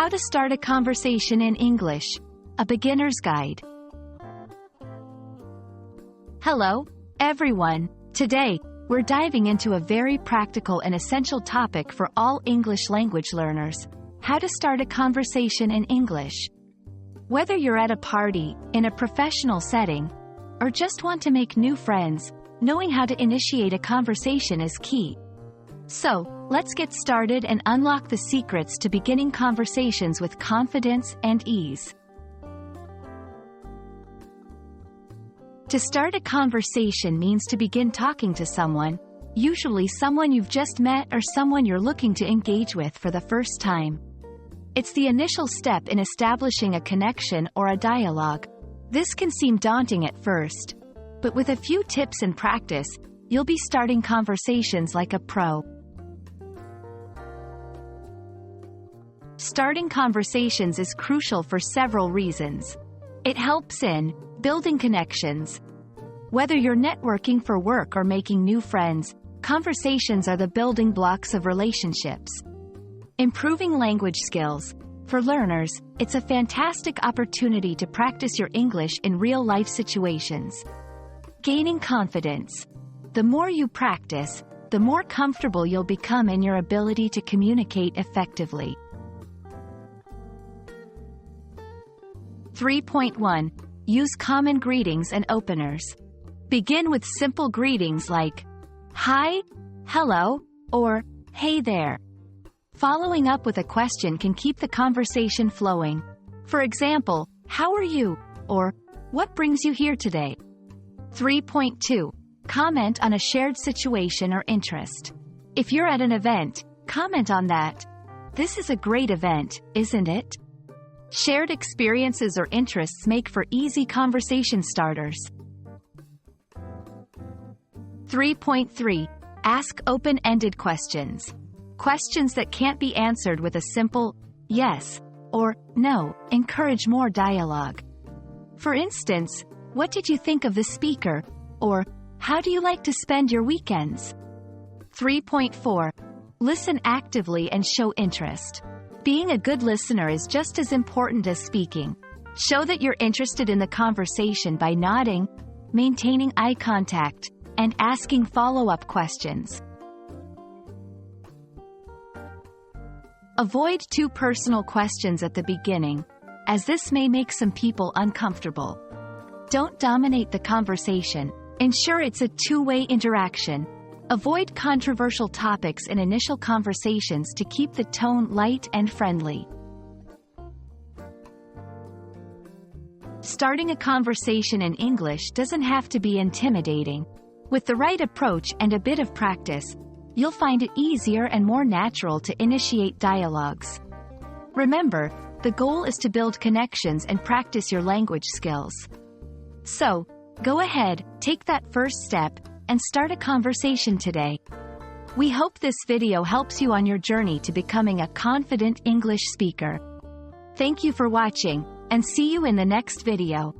How to start a conversation in English. A beginner's guide. Hello, everyone. Today, we're diving into a very practical and essential topic for all English language learners. How to start a conversation in English. Whether you're at a party, in a professional setting, or just want to make new friends, knowing how to initiate a conversation is key. So, let's get started and unlock the secrets to beginning conversations with confidence and ease. To start a conversation means to begin talking to someone, usually someone you've just met or someone you're looking to engage with for the first time. It's the initial step in establishing a connection or a dialogue. This can seem daunting at first, but with a few tips and practice, you'll be starting conversations like a pro. Starting conversations is crucial for several reasons. It helps in building connections. Whether you're networking for work or making new friends, conversations are the building blocks of relationships. Improving language skills. For learners, it's a fantastic opportunity to practice your English in real-life situations. Gaining confidence. The more you practice, the more comfortable you'll become in your ability to communicate effectively. 3.1. Use common greetings and openers. Begin with simple greetings like, hi, hello, or hey there. Following up with a question can keep the conversation flowing. For example, how are you? Or, what brings you here today? 3.2. Comment on a shared situation or interest. If you're at an event, comment on that. This is a great event, isn't it? Shared experiences or interests make for easy conversation starters. 3.3. Ask open-ended questions. Questions that can't be answered with a simple yes or no encourage more dialogue. For instance, what did you think of the speaker? Or, how do you like to spend your weekends? 3.4. Listen actively and show interest. Being a good listener is just as important as speaking. Show that you're interested in the conversation by nodding, maintaining eye contact, and asking follow-up questions. Avoid too personal questions at the beginning, as this may make some people uncomfortable. Don't dominate the conversation. Ensure it's a two-way interaction. Avoid controversial topics in initial conversations to keep the tone light and friendly. Starting a conversation in English doesn't have to be intimidating. With the right approach and a bit of practice, you'll find it easier and more natural to initiate dialogues. Remember, the goal is to build connections and practice your language skills. So, go ahead, take that first step, and start a conversation today. We hope this video helps you on your journey to becoming a confident English speaker. Thank you for watching, and see you in the next video.